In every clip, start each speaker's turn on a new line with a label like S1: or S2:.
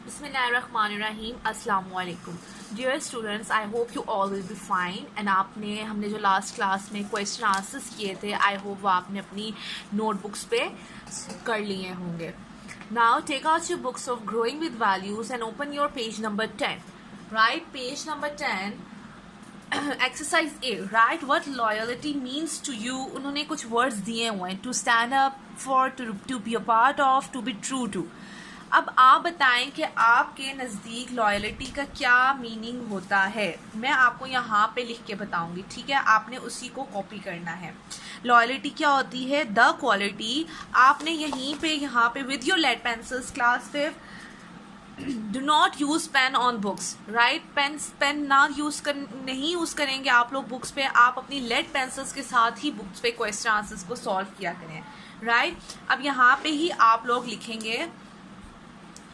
S1: बिस्मिल्लाहिर्रहमानिर्रहीम अस्सलाम वालेकुम dear students, I hope you all will be fine. And हमने जो लास्ट क्लास में क्वेश्चन आंसर्स किए थे, आई होप वो आपने अपनी नोटबुक्स पे कर लिए होंगे। Now take out your books of growing with values and open your page number 10। Right, page number 10, exercise A. Right what loyalty means to you. उन्होंने कुछ वर्ड्स दिए हुए हैं, to stand up for, to be a part of, to be true to. अब आप बताएं कि आपके नज़दीक लॉयल्टी का क्या मीनिंग होता है। मैं आपको यहाँ पे लिख के बताऊंगी, ठीक है? आपने उसी को कॉपी करना है। लॉयल्टी क्या होती है? The quality. आपने यहाँ पे with your lead pencils, class 5, do not use pen on books. Right, pen ना नहीं यूज करेंगे आप लोग बुक्स पे। आप अपनी लेड पेंसिल्स के साथ ही बुक्स पे क्वेश्चन आंसर्स को सॉल्व किया करें। राइट, अब यहाँ पे ही आप लोग लिखेंगे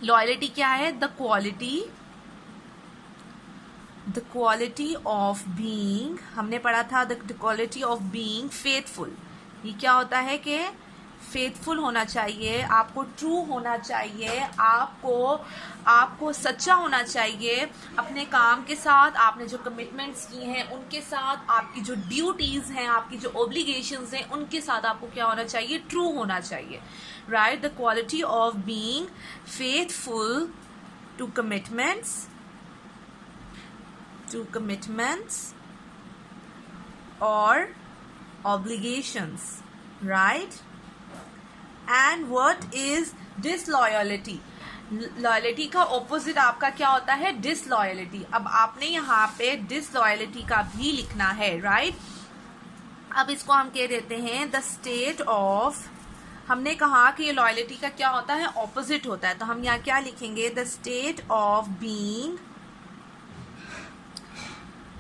S1: लॉयल्टी क्या है? The quality of being. हमने पढ़ा था the quality of being faithful. ये क्या होता है कि फेथफुल होना चाहिए, आपको ट्रू होना चाहिए, आपको सच्चा होना चाहिए अपने काम के साथ। आपने जो कमिटमेंट्स की हैं उनके साथ, आपकी जो ड्यूटीज़ हैं, आपकी जो ऑब्लिगेशंस हैं, उनके साथ आपको क्या होना चाहिए? ट्रू होना चाहिए। Right, the quality of being faithful to commitments or obligations. Right, and what is disloyalty? Loyalty का ऑपोजिट आपका क्या होता है? डिसलॉयल्टी। अब आपने यहाँ पे डिसलॉयल्टी का भी लिखना है। राइट, अब इसको हम कह देते हैं द स्टेट ऑफ। हमने कहा कि ये लॉयल्टी का क्या होता है? ऑपोजिट होता है। तो हम यहाँ क्या लिखेंगे? The state of being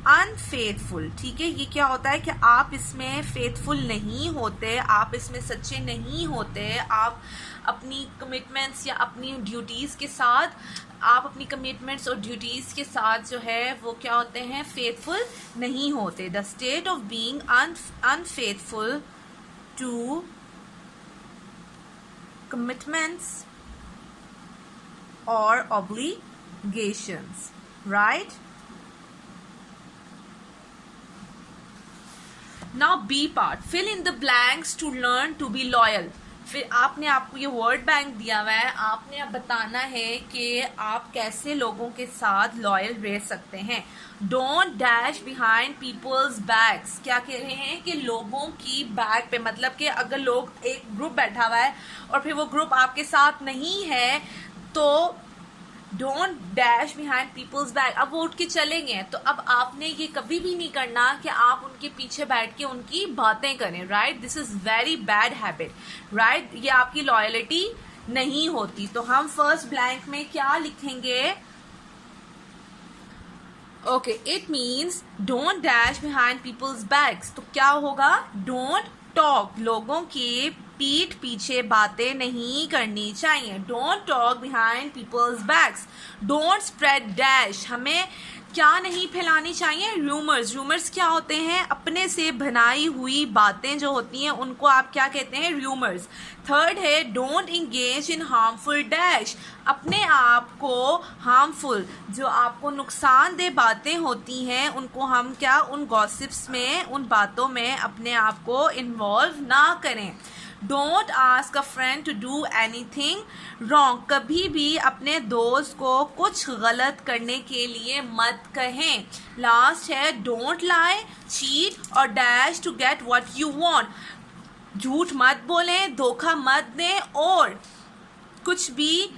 S1: unfaithful. ठीक है, ये क्या होता है कि आप इसमें फेथफुल नहीं होते, आप इसमें सच्चे नहीं होते, आप अपनी कमिटमेंट्स या अपनी ड्यूटीज़ के साथ, आप अपनी कमिटमेंट्स और ड्यूटीज़ के साथ जो है वो क्या होते हैं? फेथफुल नहीं होते। The state of being unfaithful to commitments or obligations. Right, now B part, fill in the blanks to learn to be loyal. फिर आपको ये वर्ड बैंक दिया हुआ है, आपने अब बताना है कि आप कैसे लोगों के साथ लॉयल रह सकते हैं। Don't dash behind people's backs. क्या कह रहे हैं कि लोगों की बैक पे, मतलब कि अगर लोग एक ग्रुप बैठा हुआ है और फिर वो ग्रुप आपके साथ नहीं है तो don't dash behind people's back. अब वो उठ के चलेंगे तो अब आपने ये कभी भी नहीं करना कि आप उनके पीछे बैठ के उनकी बातें करें। Right, this is very bad habit. Right, ये आपकी लॉयल्टी नहीं होती। तो हम फर्स्ट ब्लैंक में क्या लिखेंगे? Okay, it means don't dash behind people's backs. तो क्या होगा? Don't talk. लोगों के पीठ पीछे बातें नहीं करनी चाहिए। Don't talk behind people's backs. Don't spread dash. हमें क्या नहीं फैलानी चाहिए? रूमर्स। रूमर्स क्या होते हैं? अपने से बनाई हुई बातें जो होती हैं उनको आप क्या कहते हैं? रूमर्स। थर्ड है don't engage in harmful dash. अपने आप को हार्मफुल, जो आपको नुकसानदेह बातें होती हैं उनको हम क्या, उन गॉसिप्स में, उन बातों में अपने आप को इन्वॉल्व ना करें। Don't ask a friend to do anything wrong. कभी भी अपने दोस्त को कुछ गलत करने के लिए मत कहें। लास्ट है डोंट लाई, चीट और dash to get what you want. झूठ मत बोलें, धोखा मत दें और कुछ भी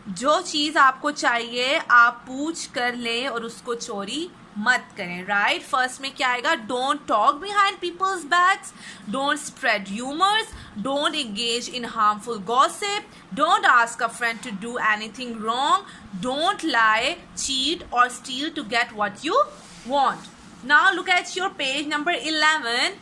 S1: जो चीज़ आपको चाहिए आप पूछ कर लें और उसको चोरी मत करें। राइट, फर्स्ट में क्या आएगा? Don't talk behind people's backs, don't spread rumours, don't engage in harmful gossip, don't ask a friend to do anything wrong, don't lie, cheat और steal to get what you want. Now look at your page number 11,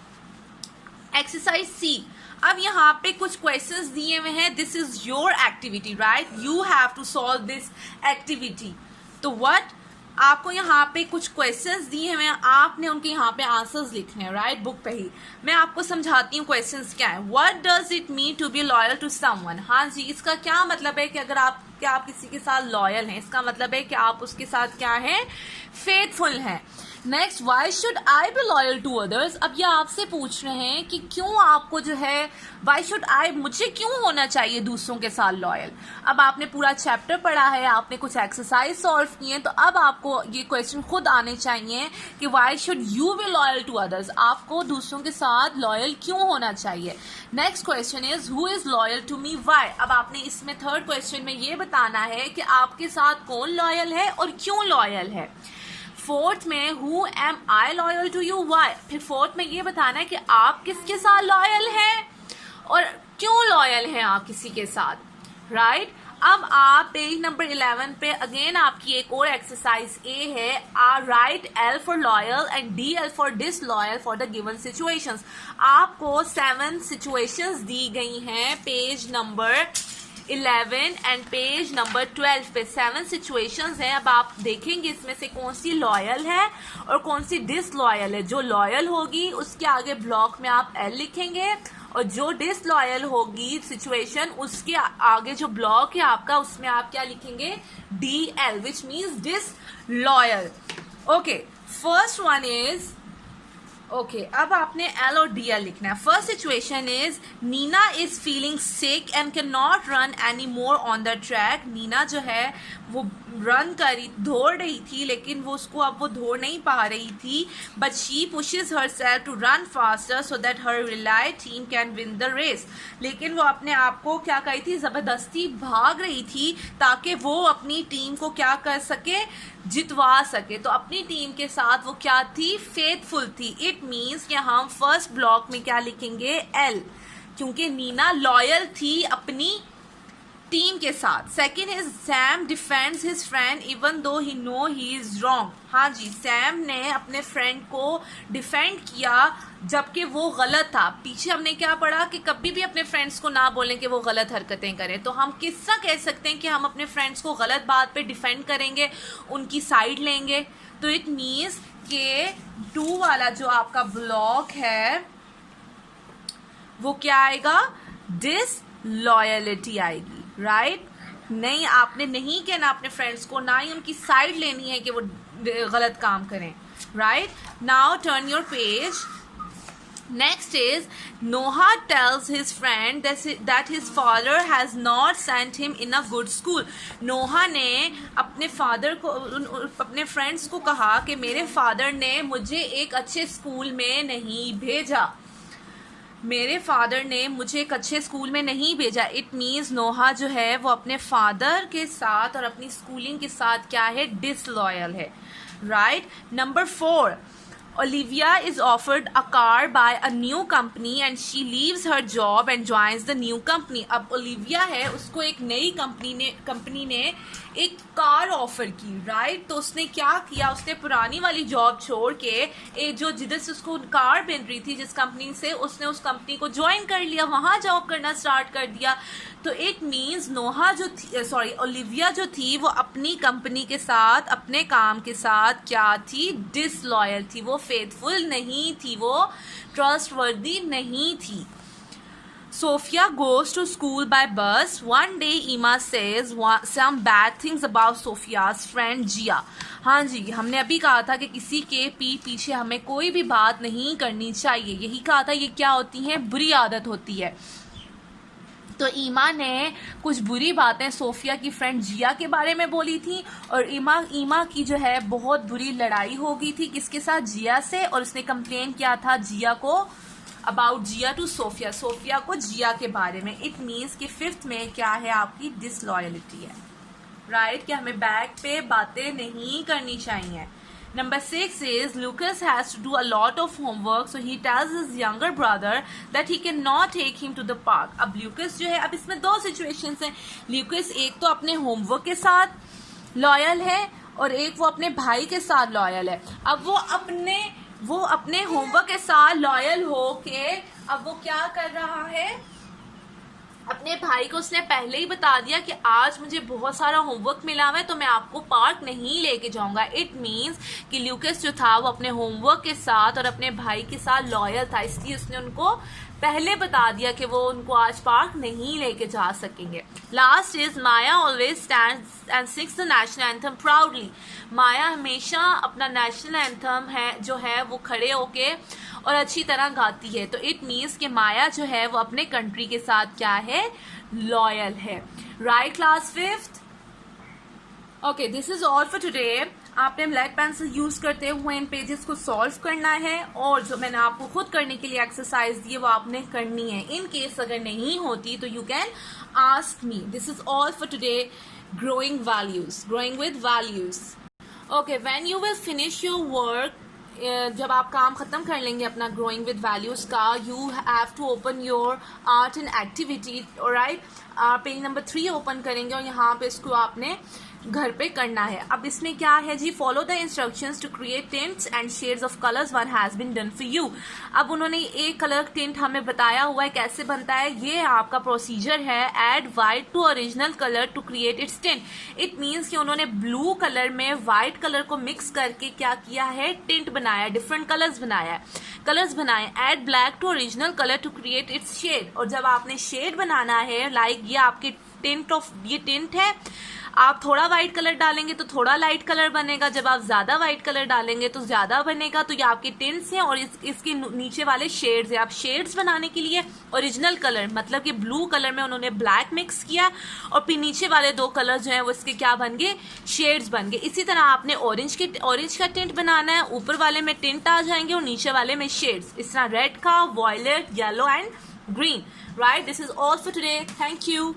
S1: exercise C. अब यहाँ पे कुछ questions दिए हुए हैं। This is your activity. Right, you have to solve this activity. तो what, आपको यहाँ पे कुछ क्वेश्चंस दिए हुए हैं, आपने उनके यहाँ पे आंसर्स लिखने हैं। राइट, बुक पे ही मैं आपको समझाती हूँ क्वेश्चंस क्या है। What does it mean to be loyal to someone. हाँ जी, इसका क्या मतलब है कि अगर आप कि आप किसी के साथ लॉयल हैं, इसका मतलब है कि आप उसके साथ क्या हैं, फेथफुल हैं। Next, why should I be loyal to others. अब ये आपसे पूछ रहे हैं कि क्यों आपको जो है, वाई शुड आई, मुझे क्यों होना चाहिए दूसरों के साथ लॉयल। अब आपने पूरा चैप्टर पढ़ा है, आपने कुछ एक्सरसाइज सॉल्व किए हैं, तो अब आपको ये क्वेश्चन खुद आने चाहिए कि why should you be loyal to others, आपको दूसरों के साथ लॉयल क्यों होना चाहिए। Next question is who is loyal to me, why. अब आपने इसमें थर्ड क्वेश्चन में ये बताना है कि आपके साथ कौन लॉयल है और क्यों लॉयल है। फोर्थ में who am I loyal to you, why. फिर फोर्थ में ये बताना है कि आप किसके साथ लॉयल हैं और क्यों लॉयल हैं आप किसी के साथ, राइट। अब आप पेज नंबर 11 पे अगेन आपकी एक और एक्सरसाइज ए है, right L for loyal and D L for disloyal for the given situations. आपको 7 सिचुएशंस दी गई हैं page number 11 and page number 12 पे 7 सिचुएशंस हैं। अब आप देखेंगे इसमें से कौन सी लॉयल है और कौन सी डिसलॉयल है। जो लॉयल होगी उसके आगे ब्लॉक में आप एल लिखेंगे और जो डिसलॉयल होगी सिचुएशन उसके आगे जो ब्लॉक है आपका उसमें आप क्या लिखेंगे, D L, which means disloyal. Okay, first one is okay, अब आपने एल और डी एल लिखना है। First situation is Nina is feeling sick and can not run any more on the track. Nina जो है वो रन करी, दौड़ रही थी, लेकिन वो उसको अब वो दौड़ नहीं पा रही थी। But she pushes herself to run faster so that her relay team can win the race. लेकिन वो अपने आप को क्या करी थी, जबरदस्ती भाग रही थी ताकि वो अपनी टीम को क्या कर सके, जितवा सके। तो अपनी टीम के साथ वो क्या थी, फेथफुल थी। इट मीन्स कि हम फर्स्ट ब्लॉक में क्या लिखेंगे, एल, क्योंकि नीना लॉयल थी अपनी टीम के साथ। Second is Sam defends his friend even though he know he is wrong. हाँ जी, सैम ने अपने फ्रेंड को डिफेंड किया जबकि वो गलत था। पीछे हमने क्या पढ़ा कि कभी भी अपने फ्रेंड्स को ना बोलें कि वो गलत हरकतें करें। तो हम किस तरह कह सकते हैं कि हम अपने फ्रेंड्स को गलत बात पे डिफेंड करेंगे, उनकी साइड लेंगे। तो इट मीन्स के 2 वाला जो आपका ब्लॉक है वो क्या आएगा, डिसलॉयलिटी आएगी, राइट। नहीं, आपने नहीं कहना अपने फ्रेंड्स को, ना ही उनकी साइड लेनी है कि वो गलत काम करें, right. Now turn your page. Next is Noah tells his friend that his father has not sent him in a good school. Noah ने अपने फादर को, अपने फ्रेंड्स को कहा कि मेरे फादर ने मुझे एक अच्छे स्कूल में नहीं भेजा, मेरे फादर ने मुझे एक अच्छे स्कूल में नहीं भेजा। इट मीन्स नोहा जो है वो अपने फादर के साथ और अपनी स्कूलिंग के साथ क्या है, डिसलॉयल है, right. Number 4, Olivia is offered a car by a new company and she leaves her job and joins the new company. अब ओलिविया है, उसको एक नई कंपनी ने एक कार ऑफर की, राइट। तो उसने क्या किया, उसने पुरानी वाली जॉब छोड़ के जो जिधर से उसको कार मिल रही थी जिस कंपनी से, उसने उस कंपनी को ज्वाइन कर लिया, वहां जॉब करना स्टार्ट कर दिया। तो इट मीन्स नोहा जो थी, सॉरी ओलिविया जो थी वो अपनी कंपनी के साथ, अपने काम के साथ क्या थी, डिसलॉयल थी, वो फेथफुल नहीं थी, वो ट्रस्टवर्दी नहीं थी। Sophia goes to school by bus. One day Ima says some bad things about Sophia's friend Jia. हाँ जी, हमने अभी कहा था कि किसी के पीछे हमें कोई भी बात नहीं करनी चाहिए, यही कहा था। ये क्या होती है, बुरी आदत होती है। तो ईमा ने कुछ बुरी बातें सोफिया की फ्रेंड जिया के बारे में बोली थी और ईमा की जो है बहुत बुरी लड़ाई हो गई थी किसके साथ, जिया से। और उसने कंप्लेन किया था जिया को, about Jiya to Sophia, Sophia को जिया के बारे में। इट मीन्स कि 5th में क्या है आपकी, डिसलॉयलिटी है, राइट, कि हमें बैक पे बातें नहीं करनी चाहिए। Number 6 is Lucas has to do a lot of homework, so he tells his younger brother that he cannot take him to the park. अब Lucas जो है, अब इसमें 2 situations हैं। Lucas एक तो अपने होमवर्क के साथ लॉयल है और एक वो अपने भाई के साथ लॉयल है। अब वो अपने होमवर्क के साथ लॉयल हो के अब वो क्या कर रहा है, अपने भाई को उसने पहले ही बता दिया कि आज मुझे बहुत सारा होमवर्क मिला हुआ है तो मैं आपको पार्क नहीं लेके जाऊंगा। इट मीन्स कि ल्यूकस जो था वो अपने होमवर्क के साथ और अपने भाई के साथ लॉयल था, इसलिए उसने उनको पहले बता दिया कि वो उनको आज पार्क नहीं लेके जा सकेंगे। Last is Maya always stands and sings the national anthem proudly. Maya हमेशा अपना नेशनल एंथम है जो है वो खड़े होके और अच्छी तरह गाती है। तो इट मीन्स कि माया जो है वो अपने कंट्री के साथ क्या है, लॉयल है। Right class fifth. Okay, this is all for today. आपने ब्लैक पेंसिल यूज करते हुए इन पेजेस को सॉल्व करना है और जो मैंने आपको खुद करने के लिए एक्सरसाइज दी है वो आपने करनी है। इन केस अगर नहीं होती तो you can ask me. This is all for today. Growing values, growing with values. Okay, when you will finish your work, जब आप काम खत्म कर लेंगे अपना ग्रोइंग विद वैल्यूज का, you have to open your art and activity. Alright, page number 3 open करेंगे और यहाँ पे इसको आपने घर पे करना है। अब इसमें क्या है जी, follow the instructions to create tints and shades of colours, one has been done for you. अब उन्होंने एक कलर टिंट हमें बताया हुआ है कैसे बनता है, ये आपका प्रोसीजर है। Add white to original colour to create its tint. It means कि उन्होंने ब्लू कलर में व्हाइट कलर को मिक्स करके क्या किया है, टिंट बनाया, डिफरेंट कलर्स बनाए। Add black to original colour to create its shade. और जब आपने शेड बनाना है, लाइक ये आपकी ये टिंट है, आप थोड़ा व्हाइट कलर डालेंगे तो थोड़ा लाइट कलर बनेगा, जब आप ज्यादा व्हाइट कलर डालेंगे तो ज्यादा बनेगा। तो ये आपके टिंट्स हैं और इसके नीचे वाले शेड्स हैं। आप शेड्स बनाने के लिए ओरिजिनल कलर मतलब कि ब्लू कलर में उन्होंने ब्लैक मिक्स किया और फिर नीचे वाले 2 कलर जो हैं वो इसके क्या बन गए, शेड्स बन गए। इसी तरह आपने ऑरेंज का टिंट बनाना है, ऊपर वाले में टिंट आ जाएंगे और नीचे वाले में शेड्स, इस तरह रेड का, violet, yellow and green. Right, this is all for today. Thank you.